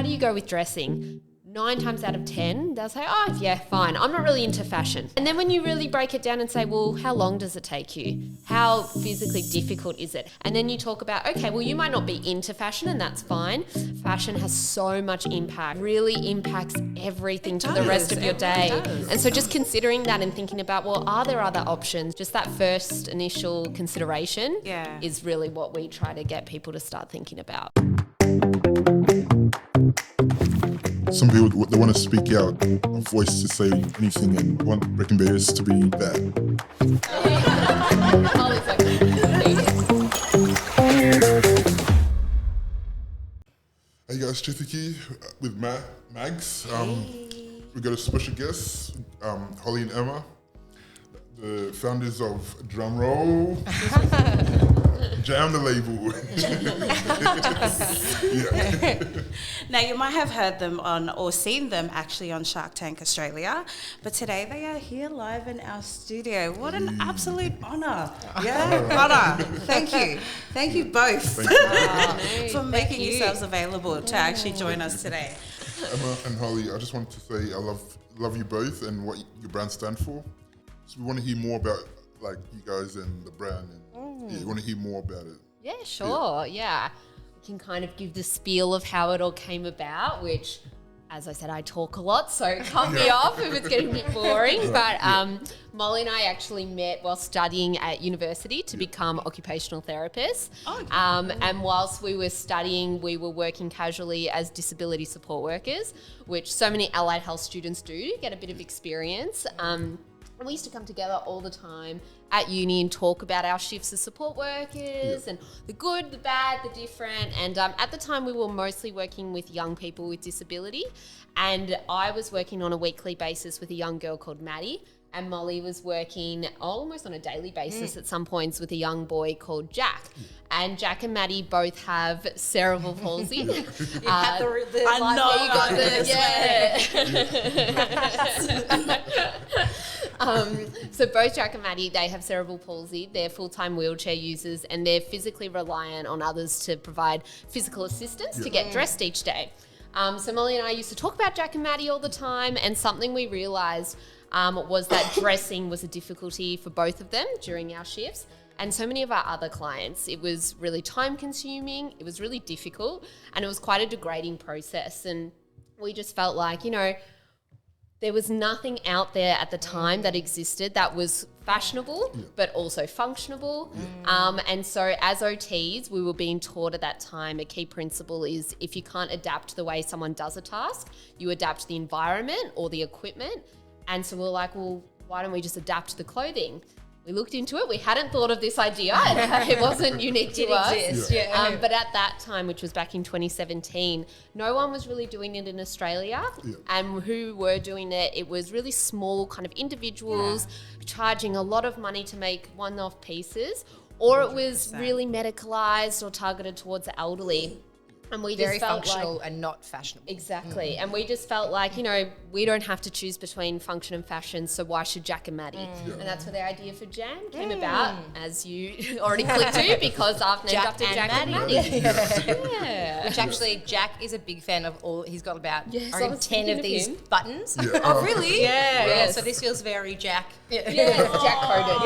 do you go with dressing? 9 times out of 10, they'll say, oh, yeah, fine. I'm not really into fashion. And then when you really break it down and say, well, how long does it take you? How physically difficult is it? And then you talk about, okay, well, you might not be into fashion and that's fine. Fashion has so much impact, really impacts everything to the rest of your day. And so just considering that and thinking about, well, are there other options? Just that first initial consideration is really what we try to get people to start thinking about. Some people, they want to speak out, a voice to say anything and want breaking barriers to be bad. Hey guys, Chithiki with Mags. We got a special guest, Holly and Emma, the founders of Drumroll. Jam the label. Now, you might have heard them on or seen them actually on Shark Tank Australia, but today they are here live in our studio. What an absolute honour. Honour. Thank you. Thank you both for making yourselves available to actually join us today. Emma and Holly, I just wanted to say I love you both and what your brand stands for. So we want to hear more about like you guys and the brand. And you want to hear more about it? Yeah, sure. Yeah. We can kind of give the spiel of how it all came about, which, as I said, I talk a lot, so cut me off if it's getting a bit boring. But Molly and I actually met while studying at university to become occupational therapists. And whilst we were studying, we were working casually as disability support workers, which so many allied health students do to get a bit of experience. And we used to come together all the time at uni and talk about our shifts as support workers and the good, the bad, the different. And at the time, we were mostly working with young people with disability. And I was working on a weekly basis with a young girl called Maddie. And Molly was working almost on a daily basis at some points with a young boy called Jack. And Jack and Maddie both have cerebral palsy. You had I know you got So both Jack and Maddie, they have cerebral palsy. They're full-time wheelchair users and they're physically reliant on others to provide physical assistance to get dressed each day. So Molly and I used to talk about Jack and Maddie all the time, and something we realised was that dressing was a difficulty for both of them during our shifts. And so many of our other clients, it was really time consuming, it was really difficult, and it was quite a degrading process. And we just felt like, you know, there was nothing out there at the time that existed that was fashionable, but also functionable. And so as OTs, we were being taught at that time, a key principle is if you can't adapt the way someone does a task, you adapt the environment or the equipment. And so we were like, well, why don't we just adapt the clothing? We looked into it. We hadn't thought of this idea. It wasn't unique to us. But at that time, which was back in 2017, no one was really doing it in Australia. And who were doing it, it was really small kind of individuals charging a lot of money to make one-off pieces, or it was really medicalised or targeted towards the elderly. And we just very felt functional like, and not fashionable. Exactly. And we just felt like, you know, we don't have to choose between function and fashion, so why should Jack and Maddie? And that's where the idea for Jam came about, as you already clicked to, because I've named after Jack and Maddie. Which actually, Jack is a big fan of all. He's got about 10 of these buttons. Oh, really? Yeah. So this feels very Jack. Jack coded.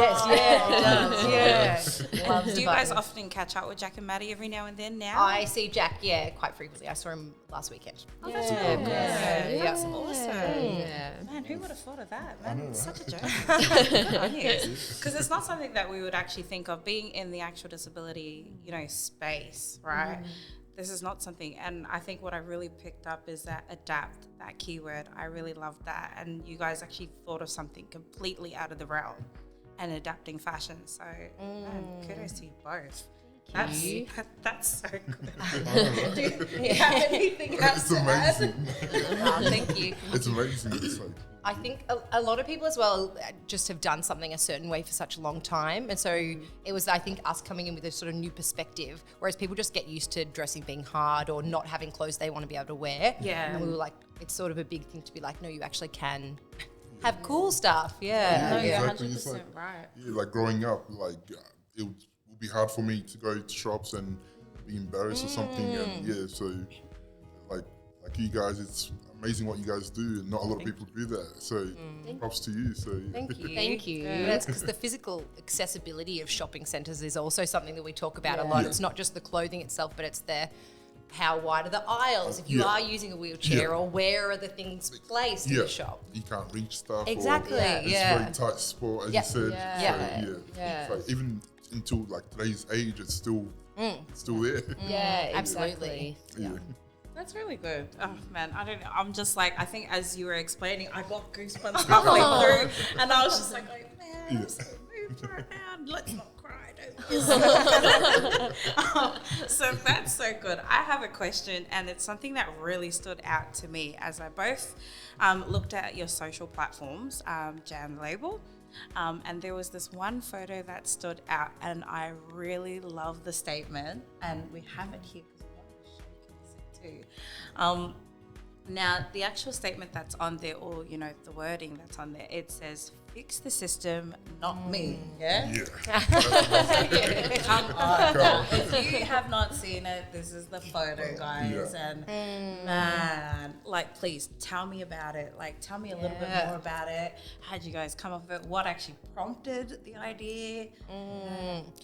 Yes. Loves Do you guys often catch up with Jack and Maddie every now and then now? I see Jack, quite frequently. I saw him last weekend. Oh, that's cool. That's awesome. Yeah. Man, who would have thought of that? Man, it's such a joke. Good on you. Because it's not something that we would actually think of being in the actual disability, you know, space, right? This is not something, and I think what I really picked up is that adapt, that keyword. I really love that. And you guys actually thought of something completely out of the realm and adapting fashion. So man, kudos to you both. That's so good. Do you have anything else to add? Thank you. It's amazing. It's like, I think a lot of people as well just have done something a certain way for such a long time. And so it was, I think, us coming in with a sort of new perspective, whereas people just get used to dressing being hard or not having clothes they want to be able to wear. Yeah. And we were like, it's sort of a big thing to be like, no, you actually can have cool stuff. Yeah. No, you're exactly. 100% It's like, right. like growing up, like it would be hard for me to go to shops and be embarrassed or something. And so like you guys. It's amazing what you guys do, and not a lot of people do that. So props to you. So Thank you. Thank you. Yeah, that's because the physical accessibility of shopping centres is also something that we talk about a lot. Yeah. It's not just the clothing itself, but it's how wide are the aisles if you are using a wheelchair, or where are the things placed in the shop. You can't reach stuff. Exactly. Or it's a very tight spot, as you said. Yeah. So, It's like, even until like today's age, it's still there. Yeah, Absolutely. Yeah. That's really good. Oh man, I don't know. I'm just like, I think as you were explaining, I got goosebumps halfway through, and I was just like man, I'm so moved right now. Let's not cry. So that's so good. I have a question, and it's something that really stood out to me as I both looked at your social platforms, Jam Label. And there was this one photo that stood out, and I really love the statement, and we have it here because I want to showcase it too. Now, the actual statement that's on there, or the wording that's on there, it says, "Fix the system, not me." Yeah. Come on. If you have not seen it, this is the photo, guys. And man, like, please tell me about it. Like, tell me a little bit more about it. How'd you guys come up with it? What actually prompted the idea?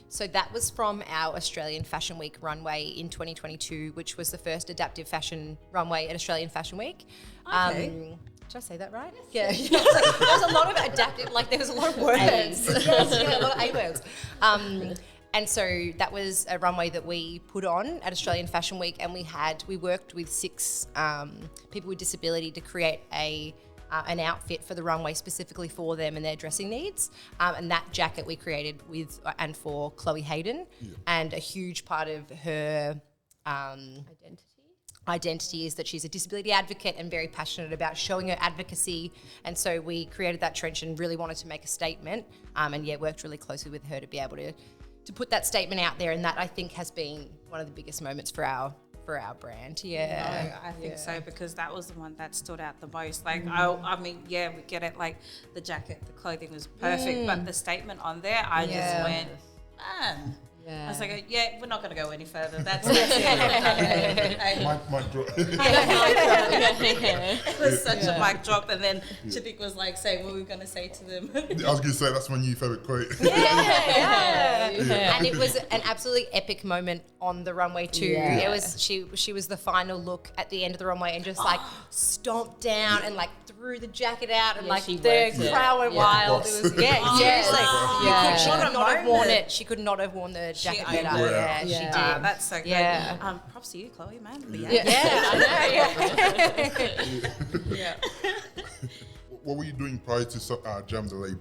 So that was from our Australian Fashion Week runway in 2022, which was the first adaptive fashion runway at Australian Fashion Week. Okay. Did I say that right? Yeah. There was a lot of adaptive, there was a lot of words. Yes, a lot of A words. And so that was a runway that we put on at Australian Fashion Week, and we worked with 6 people with disability to create an outfit for the runway specifically for them and their dressing needs. And that jacket we created with and for Chloe Hayden, and a huge part of her identity is that she's a disability advocate and very passionate about showing her advocacy. And so we created that trench and really wanted to make a statement, and worked really closely with her to be able to put that statement out there. And that, I think, has been one of the biggest moments for our brand. I think so, because that was the one that stood out the most. Like, I mean, we get it, like the jacket, the clothing was perfect, but the statement on there, I just went, man. I was like, we're not going to go any further. That's it. Mic drop. It was such a mic drop. And then Chitik was like, say what we were going to say to them. I was going to say, that's my new favourite quote. And it was an absolutely epic moment on the runway too. It was she was the final look at the end of the runway, and just stomped down and threw the jacket out, and the crowd went wild. It was seriously. She could not have worn it. She could not have worn the jacket better. She did. That's so good. Yeah. Props to you, Chloe, man. I know. What were you doing prior to Jam the Label?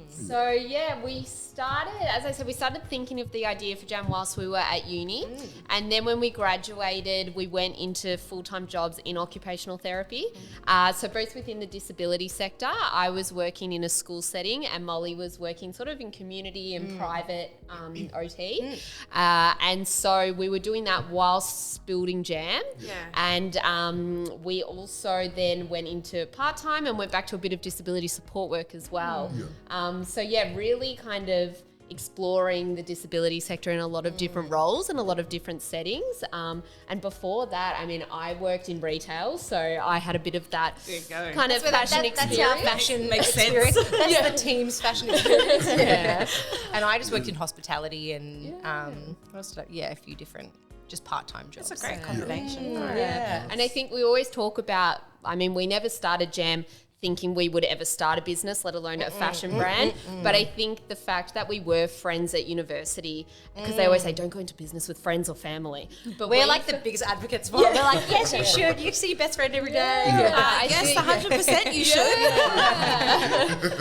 So we started, as I said, we started thinking of the idea for Jam whilst we were at uni. And then when we graduated, we went into full-time jobs in occupational therapy. So both within the disability sector, I was working in a school setting, and Molly was working sort of in community and private OT. And so we were doing that whilst building Jam. And we also then went into part-time and went back to a bit of disability support work as well. Really kind of exploring the disability sector in a lot of different roles and a lot of different settings. And before that, I mean, I worked in retail, so I had a bit of that kind of fashion experience. That's our fashion experience. That's the team's fashion experience. And I just worked in hospitality and a few different just part-time jobs. It's a great combination. And I think we always talk about, I mean, we never started Jam thinking we would ever start a business, let alone a fashion brand. But I think the fact that we were friends at university, because they always say, don't go into business with friends or family. But we're like the biggest advocates for it. We're like, yes, you should. You see your best friend every day. Yes, 100% you should.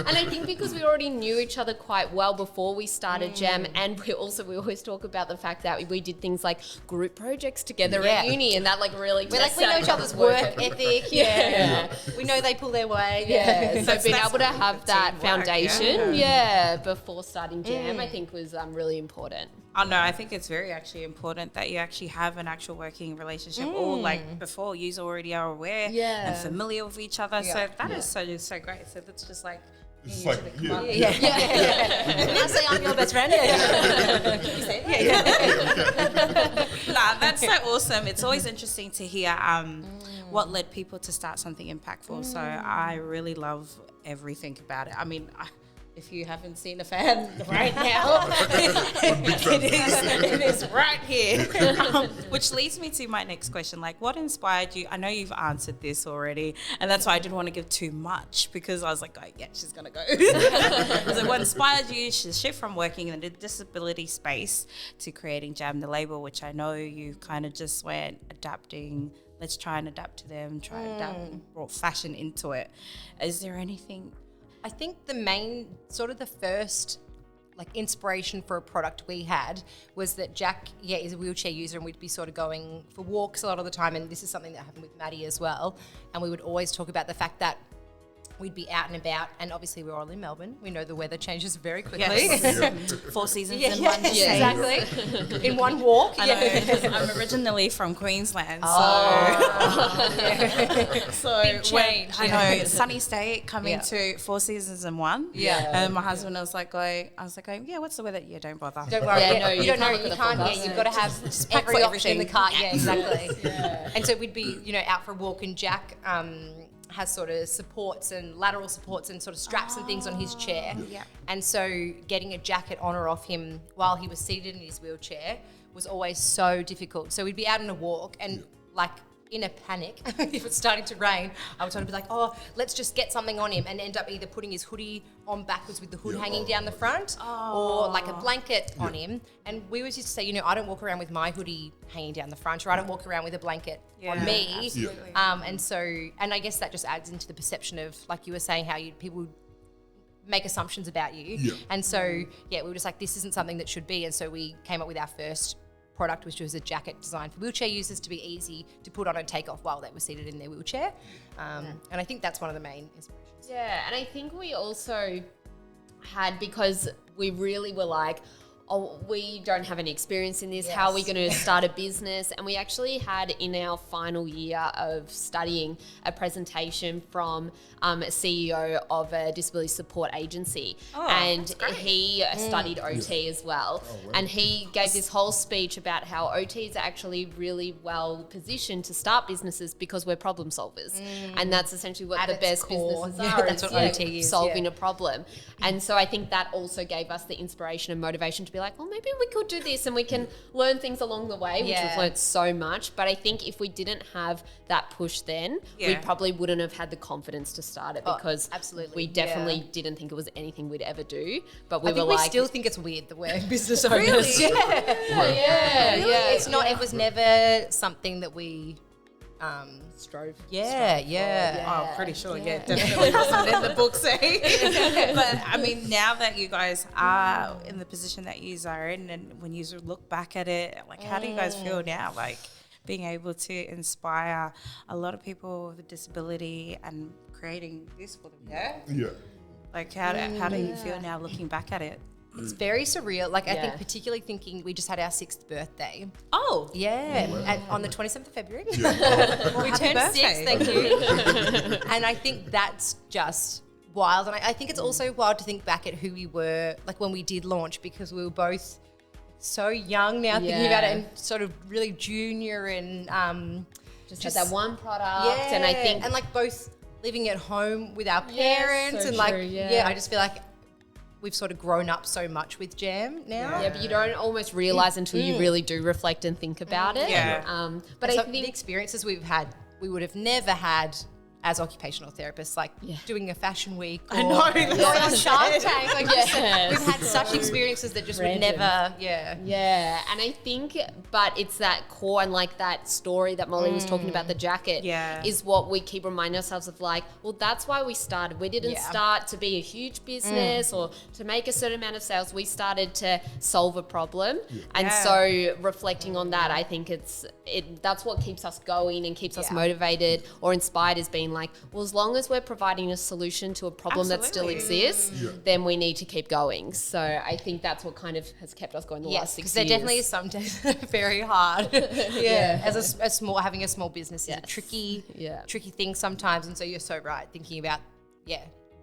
And I think because we already knew each other quite well before we started Jam, and we always talk about the fact that we did things like group projects together at uni, and that really we know each other's work ethic. We know they pull their weight. So being able to have that foundation, before starting Jam, I think was really important. Oh no, I think it's very actually important that you actually have an actual working relationship, or like before you already are aware and familiar with each other. So that is so great. So that's just like. It's like, Can I say I'm your best friend? Can you say that? Nah, that's so awesome. It's always interesting to hear what led people to start something impactful. So I really love everything about it. I mean, if you haven't seen a fan right now, it is right here. Which leads me to my next question. Like, what inspired you? I know you've answered this already, and that's why I didn't want to give too much, because I was like, oh, yeah, she's going to go. So what inspired you to shift from working in the disability space to creating Jam the label, which I know you kind of just went adapting. Let's try and adapt to them, try and adapt and brought fashion into it. Is there anything? I think the main, sort of the first like inspiration for a product we had was that Jack, is a wheelchair user, and we'd be sort of going for walks a lot of the time. And this is something that happened with Maddie as well. And we would always talk about the fact that we'd be out and about, and obviously we're all in Melbourne. We know the weather changes very quickly. Yes. 4 seasons in one day. Exactly. In one walk. I know, I'm originally from Queensland, so Big change. I know, sunny state coming to 4 seasons in one. And my husband was like going, yeah, what's the weather? Yeah, don't bother. Don't worry. You don't know. look at You the can't. forecast. Yeah, you've got to have pack every for option in the everything. car. Yeah, exactly. And so we'd be, out for a walk, and Jack has sort of supports and lateral supports and sort of straps and things on his chair. Yeah. And so getting a jacket on or off him while he was seated in his wheelchair was always so difficult. So we'd be out on a walk, and like in a panic, if it's starting to rain, I would sort of be like, oh, let's just get something on him, and end up either putting his hoodie on backwards with the hood hanging down the front, or like a blanket on him. And we always used to say, I don't walk around with my hoodie hanging down the front, or I don't walk around with a blanket on me. Absolutely. And I guess that just adds into the perception of, like you were saying, how people make assumptions about you. Yeah. And so, we were just like, this isn't something that should be. And so we came up with our first product, which was a jacket designed for wheelchair users to be easy to put on and take off while they were seated in their wheelchair. And I think that's one of the main inspirations. Yeah, and I think we also had, because we really were like, oh, we don't have any experience in this. Yes. How are we going to start a business? And we actually had in our final year of studying a presentation from a CEO of a disability support agency. And he studied OT as well. Oh, wow. And he gave this whole speech about how OTs are actually really well positioned to start businesses because we're problem solvers. And that's essentially what At the its best core. businesses Yeah, are. that's what OT is, solving a problem. And so I think that also gave us the inspiration and motivation to be like, well, maybe we could do this, and we can learn things along the way, which we've learned so much. But I think if we didn't have that push then, we probably wouldn't have had the confidence to start it, because absolutely. we definitely didn't think it was anything we'd ever do. But we I think were we like, still think it's weird that we're business owners. Really? yeah. It's not. It was never something that we Strove. Oh, pretty sure, definitely wasn't in the books, eh? But I mean, now that you guys are in the position that you are in, and when you look back at it, like, how do you guys feel now? Like, being able to inspire a lot of people with a disability and creating this for them. Yeah. Like, how do you feel now looking back at it? It's very surreal. Like, I think particularly thinking we just had our 6th birthday. Oh, On the 27th of February. Yeah. We happy turned birthday. 6, thank you. And I think that's just wild. And I think it's also wild to think back at who we were, like, when we did launch, because we were both so young now, thinking about it, and sort of really junior, and Just had that one product. And I think, and like both living at home with our parents, so and like, true, yeah. I just feel like we've sort of grown up so much with Jam now. yeah, but you don't almost realize until you really do reflect and think about it. Yeah. But So I the think experiences we've had, we would have never had as occupational therapists, like doing a fashion week. Or I know, going on Shark Tank. Like, Yes. we've had such experiences that just would Random. never, Yeah, and I think, but it's that core, and like that story that Molly was talking about, the jacket, is what we keep reminding ourselves of, like, well, that's why we started. We didn't start to be a huge business or to make a certain amount of sales. We started to solve a problem. And so reflecting on that, I think that's what keeps us going and keeps us motivated or inspired, is being like, well, as long as we're providing a solution to a problem that still exists, then we need to keep going. So I think that's what kind of has kept us going the last 6 years. because there definitely is some days that are very hard. As having a small business is a tricky thing sometimes, and so you're so right thinking about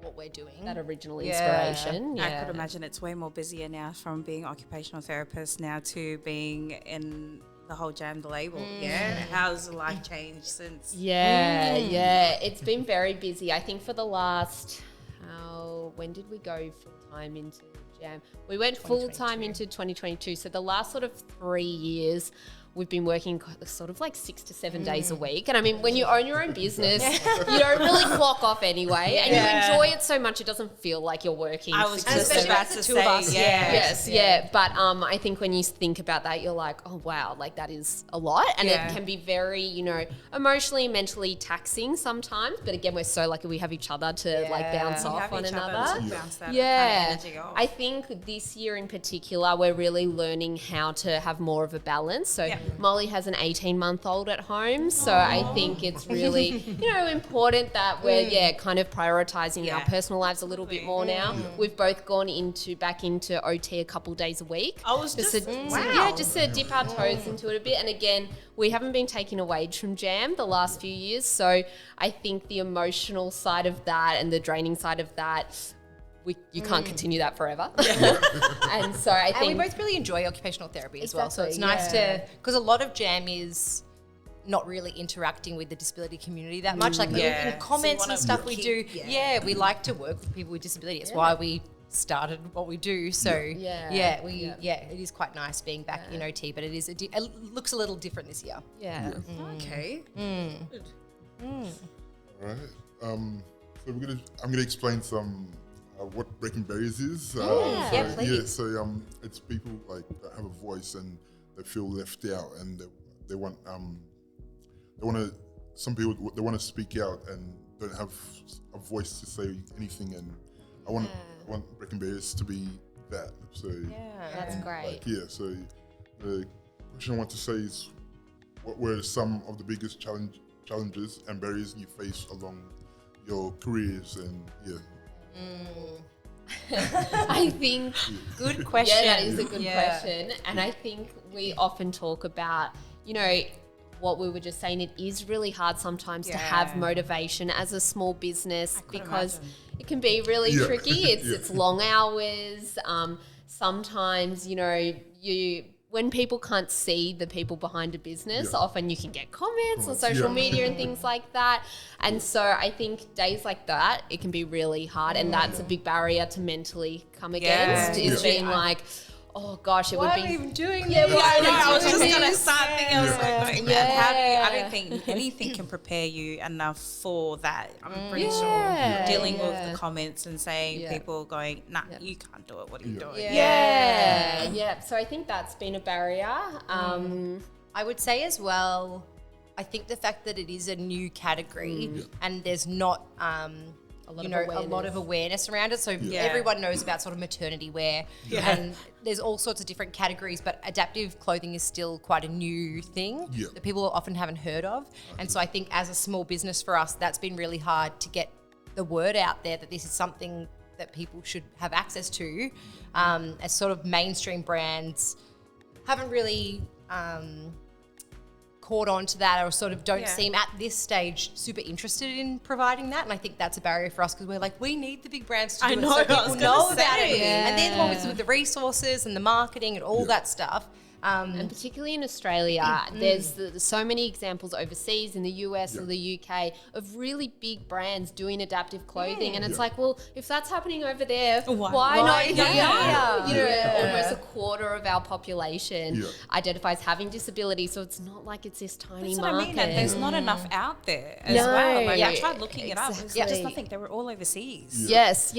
what we're doing. That original inspiration. I could imagine it's way more busier now, from being occupational therapist now to being in the whole Jam the label. Yeah, how's life changed since? Yeah, it's been very busy. I think for the last, when did we go full time into Jam? We went full time into 2022. So the last sort of 3 years, we've been working sort of like 6 to 7 days a week. And I mean, when you own your own business, you don't really clock off anyway. And you enjoy it so much, it doesn't feel like you're working. I was 6 to just 7 about to say, Yes. But I think when you think about that, you're like, oh, wow, like that is a lot. And it can be very, you know, emotionally, mentally taxing sometimes. But again, we're so lucky we have each other to like bounce off one another. Bounce that kind of energy off. I think this year in particular, we're really learning how to have more of a balance. So Molly has an 18-month-old at home. So I think it's really, you know, important that we're, kind of prioritizing our personal lives a little bit more now. We've both gone back into OT a couple days a week. I was just to dip our toes into it a bit. And again, we haven't been taking a wage from Jam the last few years. So I think the emotional side of that and the draining side of that, you can't continue that forever. And so I think... And we both really enjoy occupational therapy as well. So it's nice to... Because a lot of Jam is not really interacting with the disability community that much. Like in comments and stuff we do. Yeah, we like to work with people with disability. It's why we started what we do. So it is quite nice being back in OT, but it looks a little different this year. Yeah. Okay. Good. All right. So I'm gonna explain some what breaking barriers is. Please. So it's people like that have a voice and they feel left out, and they want some people want to speak out and don't have a voice to say anything, and I want breaking barriers to be that. So that's great. So the question I want to say is, what were some of the biggest challenges and barriers you face along your careers? And I think good question. Yeah, that is a good question. And I think we often talk about, you know, what we were just saying, it is really hard sometimes to have motivation as a small business because it can be really tricky. It's long hours. Sometimes, you know, when people can't see the people behind a business, often you can get comments on social media and things like that. And so I think days like that, it can be really hard. And that's a big barrier to mentally come against, is being like, oh gosh, it would be... Why are we even doing this? I was just going to start thinking, I don't think anything can prepare you enough for that. I'm pretty sure dealing with the comments and saying people going, nah, you can't do it. What are you doing? Yeah. So I think that's been a barrier. I would say as well, I think the fact that it is a new category and there's not... a lot of awareness around it. So everyone knows about sort of maternity wear and there's all sorts of different categories, but adaptive clothing is still quite a new thing that people often haven't heard of. And so I think as a small business for us, that's been really hard to get the word out there that this is something that people should have access to. As sort of mainstream brands haven't really... caught on to that, or sort of don't seem at this stage super interested in providing that. And I think that's a barrier for us because we're like, we need the big brands to do it so people know about it. And they're the one with the resources and the marketing and all that stuff. And particularly in Australia, there's so many examples overseas in the US or the UK of really big brands doing adaptive clothing. And it's like, well, if that's happening over there, why not here? You know, almost a quarter of our population identifies having disability. So it's not like it's this tiny That's market. what I mean, and there's not enough out there as well. Like I tried looking it up. There's just nothing. They were all overseas. Yes.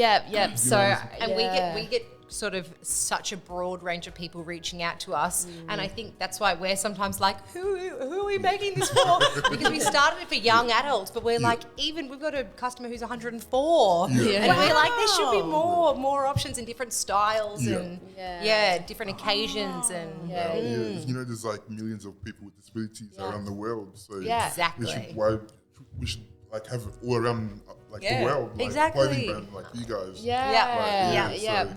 So, and we get sort of such a broad range of people reaching out to us, and I think that's why we're sometimes like, who are we making this for? Because we started it for young adults, but we're like, even we've got a customer who's 104, and we're like, there should be more options in different styles and different occasions and you know, there's like millions of people with disabilities around the world, so exactly we should like have it all around like the world, like clothing brand like you guys.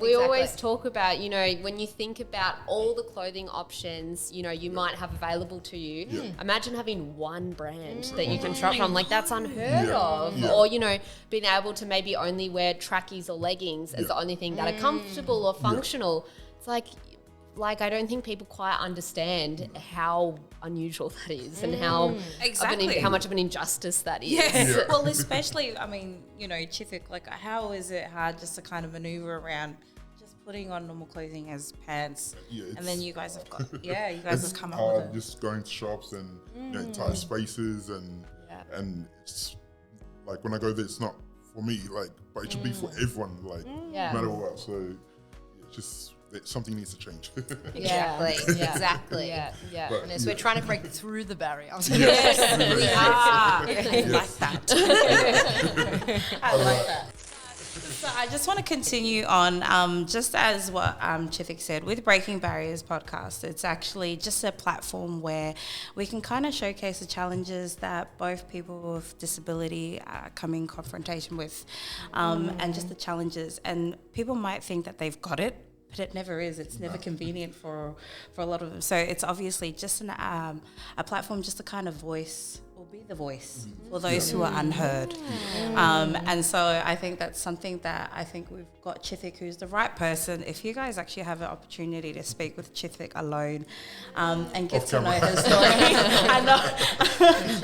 We always talk about, you know, when you think about all the clothing options, you know, you might have available to you. Imagine having one brand that you can shop from. Like that's unheard of. Or, you know, being able to maybe only wear trackies or leggings as the only thing that are comfortable or functional. It's like, like, I don't think people quite understand how unusual that is and how Exactly. how much of an injustice that is. Yes. Well, especially, I mean, you know, Chithik, like, how is it hard just to kind of maneuver around just putting on normal clothing as pants? Yeah, And then you guys have got, you guys it's have come up hard with it. just going to shops and tight spaces and it's like when I go there, it's not for me, like, but it should be for everyone, like, no matter what. So it's just something needs to change. Exactly. Yeah. Exactly. Yeah. But, And so we're trying to break through the barrier. Yes. We are. I like that. I like that. So I just want to continue on, just as what Chithik said, with Breaking Barriers podcast, it's actually just a platform where we can kind of showcase the challenges that both people with disability come in confrontation with, and just the challenges. And people might think that they've got it, but it never is. It's never convenient for a lot of them. So it's obviously just a platform just to kind of voice or be the voice for those who are unheard. And so I think that's something that I think we've got Chithik, who's the right person. If you guys actually have an opportunity to speak with Chithik alone and get to know her story. I know.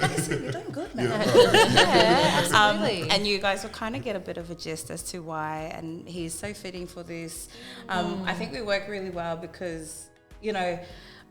Like I said, you're doing good, man. Yeah, absolutely. And you guys will kind of get a bit of a gist as to why, and he's so fitting for this. I think we work really well because, you know,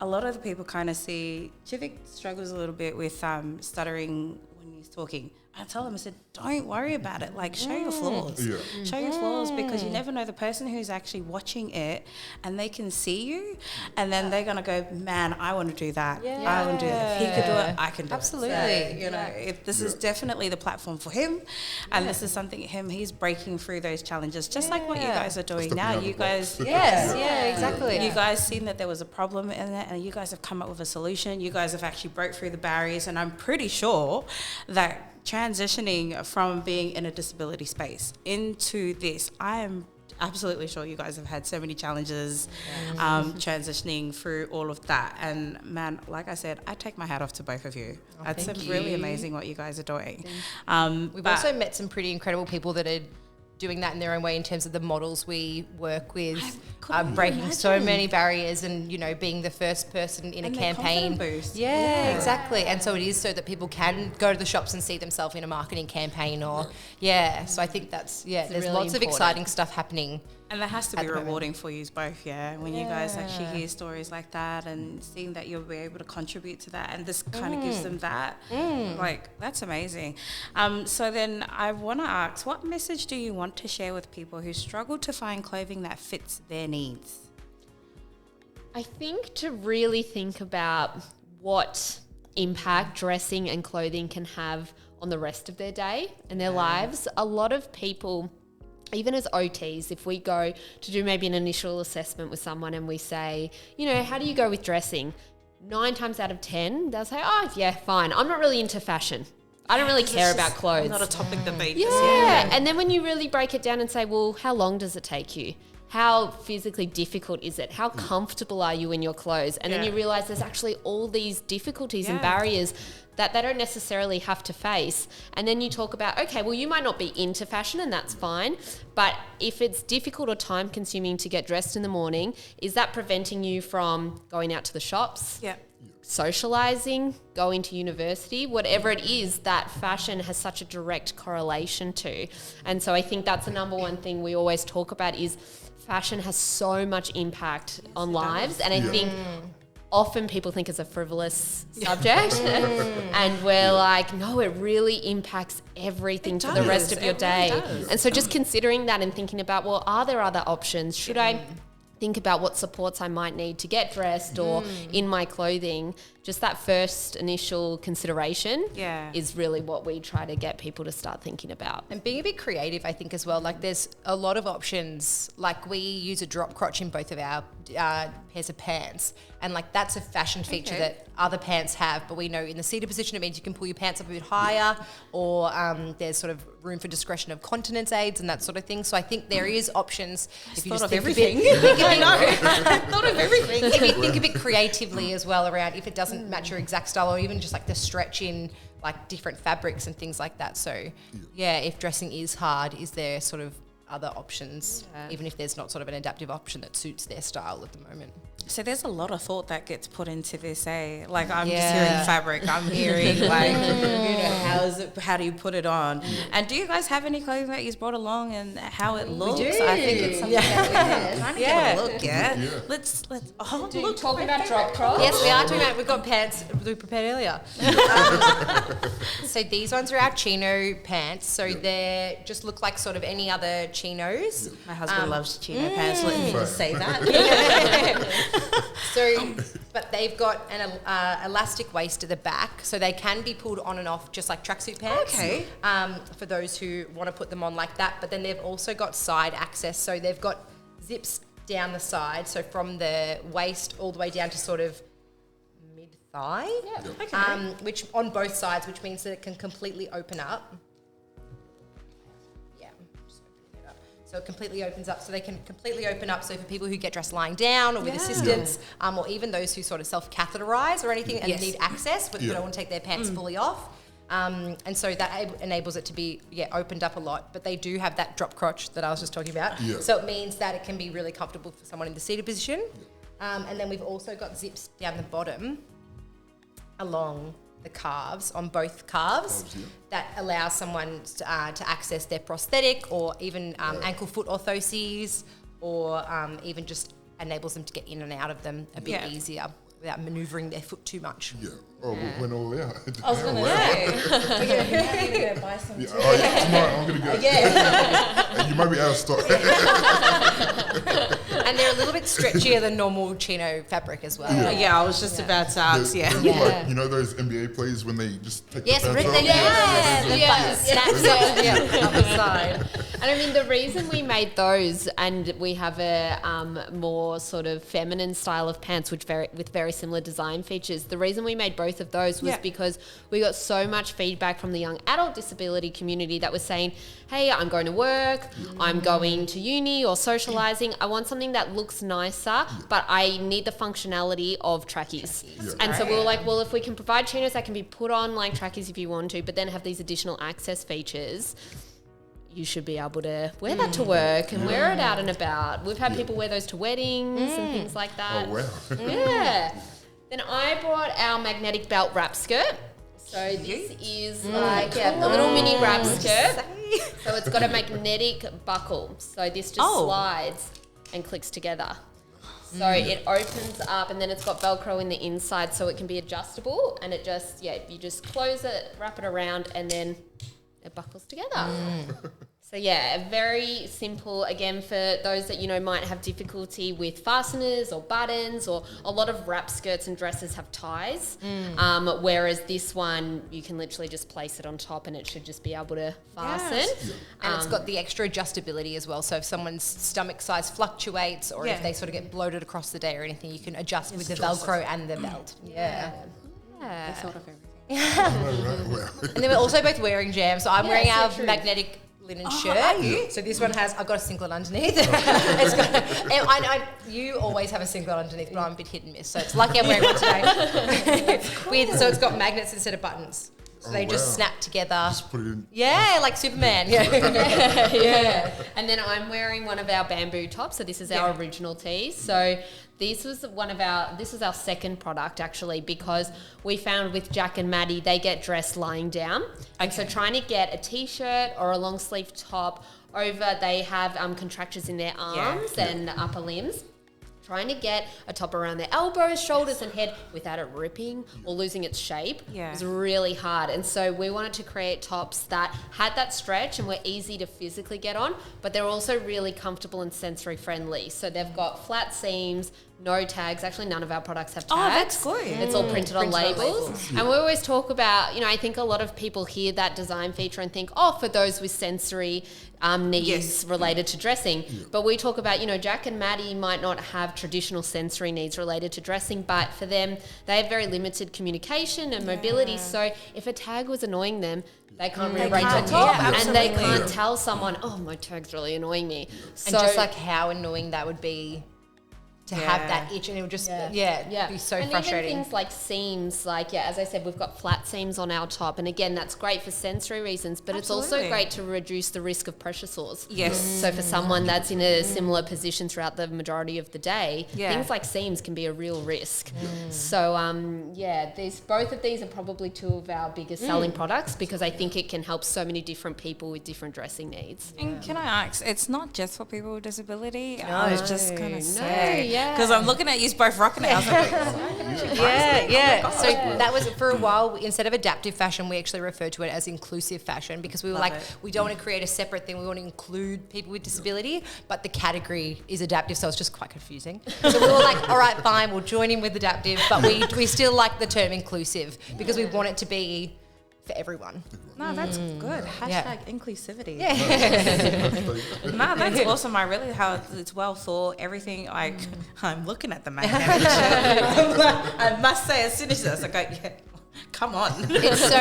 a lot of the people kind of see Chithik struggles a little bit with stuttering when he's talking. I tell him, I said, don't worry about it. Like, show your flaws. Yeah. Show your flaws, because you never know the person who's actually watching it and they can see you and then they're going to go, man, I want to do that. I want to do that. If he could do it, I can do Absolutely. it. So, you know, if this is definitely the platform for him, and this is something he's breaking through those challenges, just like what you guys are doing Stepping now. out of You the guys, box. Yes, yeah, exactly. you guys seen that there was a problem in it, and you guys have come up with a solution. You guys have actually broke through the barriers, and I'm pretty sure that transitioning from being in a disability space into this, I am absolutely sure you guys have had so many challenges transitioning through all of that. And man, like I said, I take my hat off to both of you. It's really amazing what you guys are doing. We've also met some pretty incredible people that are doing that in their own way in terms of the models we work with, breaking so many barriers and, you know, being the first person in And a their campaign. confidence boost. Yeah, exactly. And so it is so that people can go to the shops and see themselves in a marketing campaign or, so I think that's, there's really lots of important. exciting stuff happening. And that has to At be the moment. rewarding for you both, when you guys actually hear stories like that and seeing that you'll be able to contribute to that, and this kind of gives them that, like, that's amazing. So then I want to ask, what message do you want to share with people who struggle to find clothing that fits their needs? I think to really think about what impact dressing and clothing can have on the rest of their day and their lives. A lot of people, even as OTs, if we go to do maybe an initial assessment with someone and we say, you know, how do you go with dressing? 9 times out of 10, they'll say, oh, yeah, fine. I'm not really into fashion. I don't really care about clothes. Not a topic that they Yeah. And then when you really break it down and say, well, how long does it take you? How physically difficult is it? How comfortable are you in your clothes? And then you realize there's actually all these difficulties and barriers that they don't necessarily have to face. And then you talk about, okay, well, you might not be into fashion and that's fine, but if it's difficult or time consuming to get dressed in the morning, is that preventing you from going out to the shops? Yeah. Socializing, going to university, whatever it is that fashion has such a direct correlation to. And so I think that's the number one thing we always talk about is fashion has so much impact on lives. And I think often people think it's a frivolous subject and we're like, no, it really impacts everything for the rest of your day. And so just considering that and thinking about, well, are there other options? Should I think about what supports I might need to get dressed or in my clothing? Just that first initial consideration is really what we try to get people to start thinking about. And being a bit creative, I think, as well. Like, there's a lot of options. Like, we use a drop crotch in both of our pairs of pants. And, like, that's a fashion feature that other pants have. But we know in the seated position, it means you can pull your pants up a bit higher, or there's sort of room for discretion of continence aids and that sort of thing. So I think there is options. If you just think everything. I thought of everything. If you think a bit creatively as well around if it doesn't match your exact style, or even just like the stretch in like different fabrics and things like that. So if dressing is hard, is there sort of other options, even if there's not sort of an adaptive option that suits their style at the moment? So there's a lot of thought that gets put into this, eh? Like I'm just hearing fabric, I'm hearing like, how do you put it on? And do you guys have any clothing that you've brought along and how it looks? We do. I think it's something that we kind of get a look at. Yeah. Let's Talking about drop crops. Yes, we are talking about, we've got pants we prepared earlier. So these ones are our chino pants. So they just look like sort of any other chinos. My husband loves chino pants, let me just say that. So, but they've got an elastic waist at the back, so they can be pulled on and off just like tracksuit pants. Okay. For those who want to put them on like that, but then they've also got side access, so they've got zips down the side, so from the waist all the way down to sort of mid-thigh. Yeah. Okay. Which on both sides, which means that it can completely open up. So it completely opens up, so they can completely open up. So for people who get dressed lying down or with assistance, or even those who sort of self-catheterize or anything and need access, but they don't want to take their pants fully off. And so that enables it to be opened up a lot. But they do have that drop crotch that I was just talking about. Yeah. So it means that it can be really comfortable for someone in the seated position. And then we've also got zips down the bottom along the calves, on both calves, that allows someone to access their prosthetic or even ankle foot orthoses, or even just enables them to get in and out of them a bit easier without manoeuvring their foot too much. Yeah. Oh, we went all out. I was going to say, we're going to go buy some too. Tomorrow I'm going to go. And you might be out of stock. And they're a little bit stretchier than normal chino fabric as well. I was just about to ask, They look like, you know those NBA players when they just take Yes, the rip pants them. off? Snaps up the side. And I mean, the reason we made those, and we have a more sort of feminine style of pants, with very similar design features. The reason we made both of those was because we got so much feedback from the young adult disability community that was saying, hey, I'm going to work, I'm going to uni or socializing. I want something that looks nicer, but I need the functionality of trackies. And so we were like, well, if we can provide chinos that can be put on like trackies if you want to, but then have these additional access features, you should be able to wear that to work and wear it out and about. We've had people wear those to weddings and things like that. Oh, wow. Yeah. Then I brought our magnetic belt wrap skirt. So this is like a little mini wrap skirt. So it's got a magnetic buckle. So this just slides and clicks together. So it opens up, and then it's got Velcro in the inside so it can be adjustable, and it just, you just close it, wrap it around, and then it buckles together. So very simple, again, for those that, might have difficulty with fasteners or buttons, or a lot of wrap skirts and dresses have ties, whereas this one, you can literally just place it on top and it should just be able to fasten. Yes. And it's got the extra adjustability as well. So if someone's stomach size fluctuates, or if they sort of get bloated across the day or anything, you can adjust with the Velcro and the belt. I thought of everything. And then we're also both wearing jams. So I'm wearing our magnetic linen shirt. Are you? So this one I've got a singlet underneath. It's got, you always have a singlet underneath, but I'm a bit hit and miss. So it's lucky I'm wearing one today. So it's got magnets instead of buttons. So they just snap together. Just put it in. Yeah, like Superman. And then I'm wearing one of our bamboo tops. So this is our original tee. So this was our second product actually, because we found with Jack and Maddie, they get dressed lying down. And so trying to get a t-shirt or a long sleeve top over, they have contractures in their arms and upper limbs. Trying to get a top around their elbows, shoulders and head without it ripping or losing its shape was really hard. And so we wanted to create tops that had that stretch and were easy to physically get on, but they're also really comfortable and sensory friendly. So they've got flat seams, no tags. Actually, none of our products have tags. Oh, that's good. It's all printed on labels. And we always talk about, I think a lot of people hear that design feature and think, for those with sensory needs related to dressing. But we talk about, Jack and Maddie might not have traditional sensory needs related to dressing, but for them, they have very limited communication and mobility. So if a tag was annoying them, they can't rearrange the top, and they can't tell someone, my tag's really annoying me. And just like how annoying that would be to have that itch, and it would just be so and frustrating. Even things like seams, like as I said, we've got flat seams on our top, and again, that's great for sensory reasons, but it's also great to reduce the risk of pressure sores. Yes. So for someone that's in a similar position throughout the majority of the day, things like seams can be a real risk. So both of these are probably two of our biggest selling products, because I think it can help so many different people with different dressing needs. And can I ask, it's not just for people with disability? I was just going to say, because I'm looking at you both rocking it. I was like, So that was, for a while, instead of adaptive fashion, we actually referred to it as inclusive fashion, because we were we don't want to create a separate thing. We want to include people with disability, but the category is adaptive, so it's just quite confusing. So we were like, all right, fine, we'll join in with adaptive, but we still like the term inclusive, because we want it to be for everyone. No, that's good. Hashtag inclusivity. Yeah. No, that's awesome. I really how it's well thought. Everything, like, I'm looking at the magnetic shirt. I must say, as soon as this, I go, come on. It's so,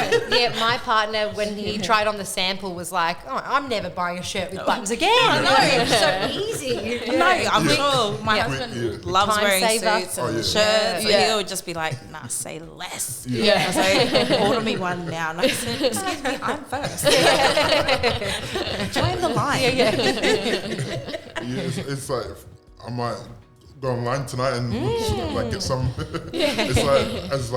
my partner, when he tried on the sample, was like, oh, I'm never buying a shirt with buttons again. I know, it's so easy. No, I'm sure my husband loves Time wearing saver. suits and shirts. So he'll just be like, nah, say less. So order me one now. And I said, excuse me, I'm first. Join the line. It's like, I might go online tonight and like get some. It's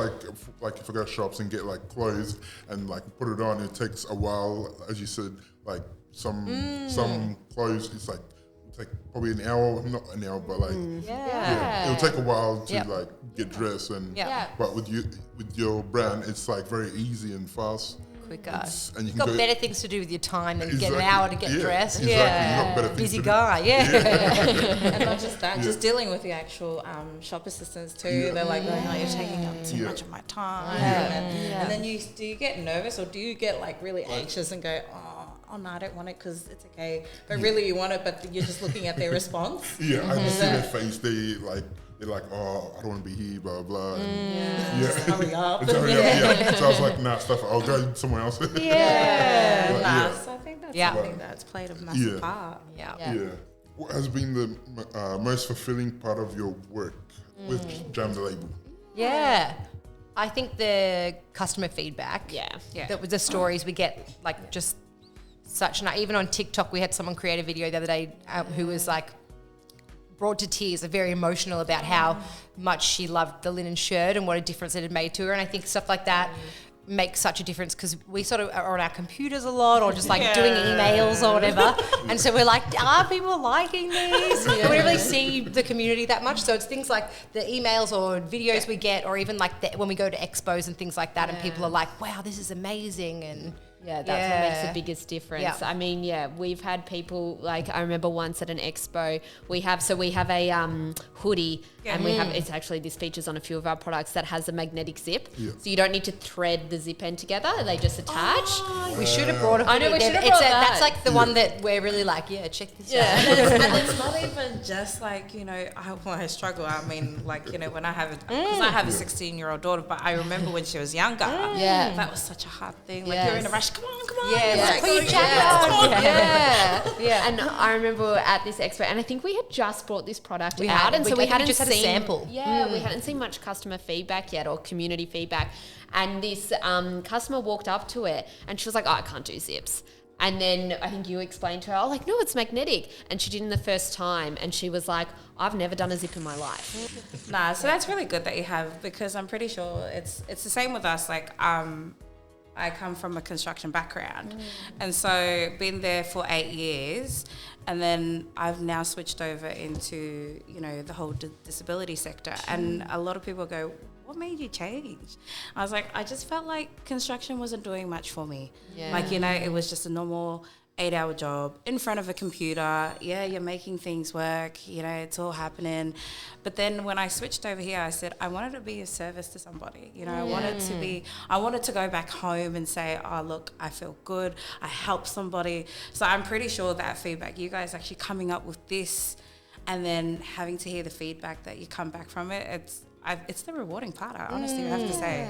like if I go to shops and get like clothes and like put it on, it takes a while, as you said. Like some clothes, it's like take probably an hour, not an hour, but like it'll take a while to like get dressed and. But with your brand, it's like very easy and fast. Quicker. And you You've got can better things to do with your time than get an hour to get dressed. Exactly. You've got better things Busy to do. guy, And not just that, just dealing with the actual shop assistants too. They're like, oh, you're taking up too much of my time. And then do you get nervous, or do you get like really anxious and go, oh no, I don't want it because it's okay. But really you want it, but you're just looking at their response. I just see their face. They're like, oh, I don't want to be here, blah, blah. Hurry up. So I was like, nah, stuff, I'll go somewhere else. So I think that's something that's played a massive part. What has been the most fulfilling part of your work with Jam the Label? I think the customer feedback. The stories we get, like, just such, even on TikTok, we had someone create a video the other day who was like, brought to tears, very emotional about how much she loved the linen shirt and what a difference it had made to her. And I think stuff like that makes such a difference, because we sort of are on our computers a lot, or just like doing emails or whatever. And so we're like, are people liking these? We don't really see the community that much. So it's things like the emails or videos we get, or even like when we go to expos and things like that, and people are like, wow, this is amazing. And that's what makes the biggest difference. I mean, we've had people, like, I remember once at an expo, we have a hoodie, and it's actually, this features on a few of our products, that has a magnetic zip. So you don't need to thread the zip end together, they just attach. We should have brought a hoodie. I know, we should have brought that. That's like the one that we're really like, check this out. And it's not even just like, I struggle. I mean, like, when I have because I have a 16-year-old daughter, but I remember when she was younger, that was such a hard thing. Like, you're in a rush, come on. Put your jacket on. And I remember at this expo, and I think we had just brought this product out, and so we hadn't just had a sample. We hadn't seen much customer feedback yet, or community feedback. And this customer walked up to it, and she was like, oh, I can't do zips. And then I think you explained to her, no, it's magnetic. And she did it the first time, and she was like, I've never done a zip in my life. So that's really good that you have, because I'm pretty sure it's the same with us. Like, I come from a construction background, and so been there for 8 years, and then I've now switched over into the whole disability sector, and a lot of people go, what made you change? I was like, I just felt like construction wasn't doing much for me. Like, it was just a normal 8-hour job in front of a computer. You're making things work, it's all happening. But then when I switched over here, I said I wanted to be of service to somebody. I wanted to go back home and say, oh, look, I feel good, I helped somebody. So I'm pretty sure that feedback, you guys actually coming up with this and then having to hear the feedback that you come back from it, it's the rewarding part, I honestly have to say.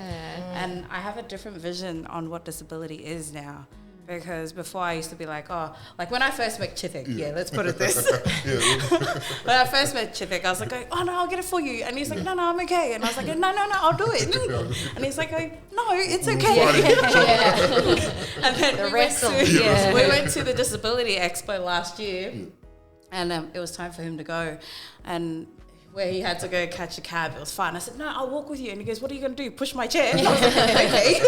And I have a different vision on what disability is now. Because before I used to be like, oh, like when I first met Chithik, let's put it this. When I first met Chithik, I was like, oh no, I'll get it for you. And he's like, no, I'm okay. And I was like, no, I'll do it. And he's like, no, it's okay. And then we went to the Disability Expo last year, and it was time for him to go. And where he had to go catch a cab, it was fine. I said, no, I'll walk with you. And he goes, what are you going to do? Push my chair? And I was like, okay.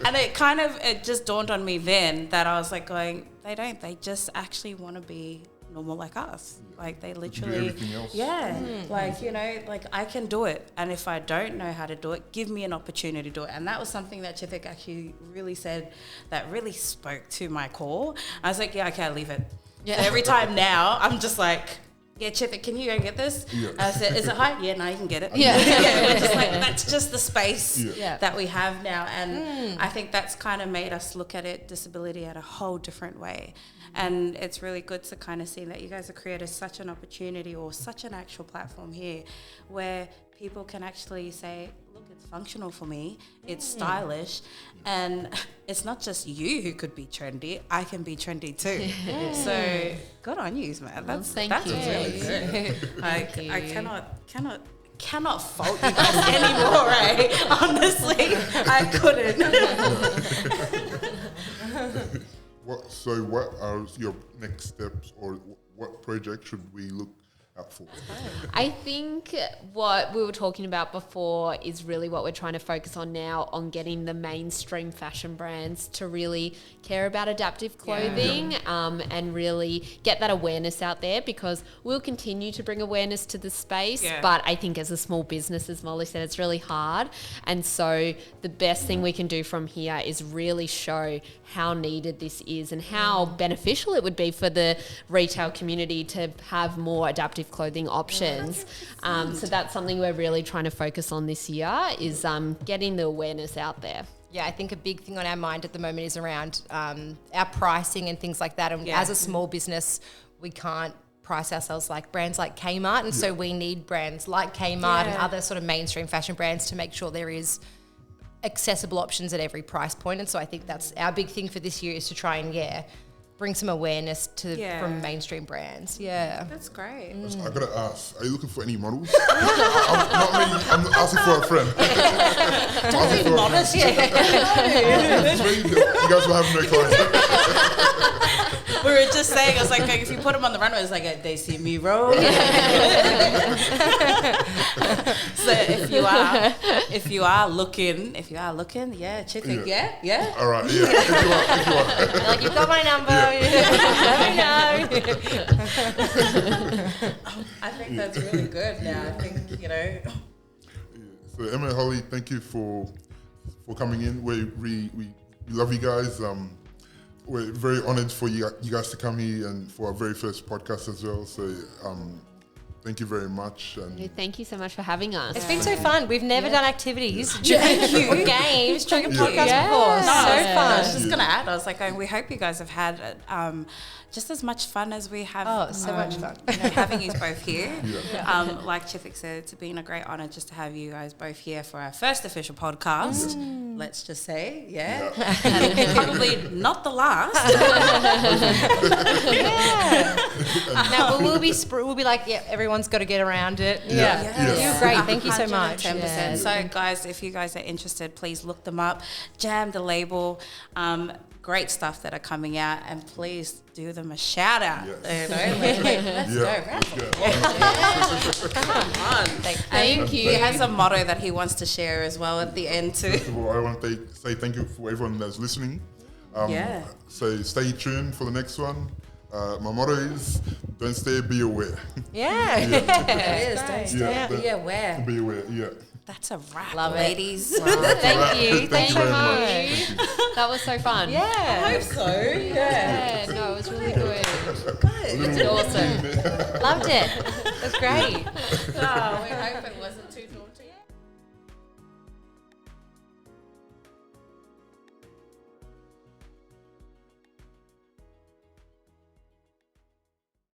and it just dawned on me then that I was like going, they just actually want to be normal like us. Like they literally, like, you know, like I can do it. And if I don't know how to do it, give me an opportunity to do it. And that was something that Chithik actually really said that really spoke to my core. I was like, yeah, okay, I'll leave it. Yeah. So every time now, I'm just like, yeah, Chithik, can you go get this? Yeah. I said, is it high? Yeah, no, you can get it. Yeah. We're just like, that's just the space that we have now. And I think that's kind of made us look at it, disability, at a whole different way. And it's really good to kind of see that you guys have created such an opportunity or such an actual platform here where people can actually say, look, it's functional for me, it's stylish, and it's not just you who could be trendy, I can be trendy too. So good on you, man. That's really good. Like I cannot fault you guys anymore, right? Honestly, I couldn't. What are your next steps, or what project should we look out for? I think what we were talking about before is really what we're trying to focus on now, on getting the mainstream fashion brands to really care about adaptive clothing and really get that awareness out there, because we'll continue to bring awareness to the space, but I think as a small business, as Molly said, it's really hard. And so the best thing we can do from here is really show how needed this is and how beneficial it would be for the retail community to have more adaptive clothing options. So that's something we're really trying to focus on this year, is getting the awareness out there. Yeah, I think a big thing on our mind at the moment is around our pricing and things like that. And as a small business, we can't price ourselves like brands like Kmart. And so we need brands like Kmart and other sort of mainstream fashion brands to make sure there is accessible options at every price point. And so I think that's our big thing for this year, is to try and bring some awareness from mainstream brands. That's great. I gotta ask, are you looking for any models? I'm asking for a friend. Don't be modest. You guys will have no clients. We were just saying, I was like, if you put them on the runway, it's like, they see me roll. So if you are looking, Chithik, yeah. All right, if you are. Like, you've got my number. Let me know. I think that's really good now. I think, So Emma and Holly, thank you for coming in. We love you guys. We're very honoured for you guys to come here and for our very first podcast as well. So thank you very much. And thank you so much for having us. It's been so fun. We've never done activities or games during a podcast before. So fun. I was just going to add, I was like, we hope you guys have had just as much fun as we have. Oh, so much fun. Having you both here. Like Chithik said, it's been a great honour just to have you guys both here for our first official podcast. Let's just say, and probably not the last. Now we'll be like, everyone's got to get around it. You're great. Thank you so much. 10%. So guys, if you guys are interested, please look them up. Jam the label. Great stuff that are coming out, and please do them a shout out. Let's go. Come on. Thank you. He has a motto that he wants to share as well at the end too. First of all, I want to say thank you for everyone that's listening. So stay tuned for the next one. My motto is, don't stare, be aware. It is. Don't stare, be aware. Be aware, That's a wrap, love ladies. Wow. Thank you. Thanks so much. That was so fun. I hope so. Yeah, no, it was really good. It's awesome. Loved it. It was great. We hope it wasn't too daunting.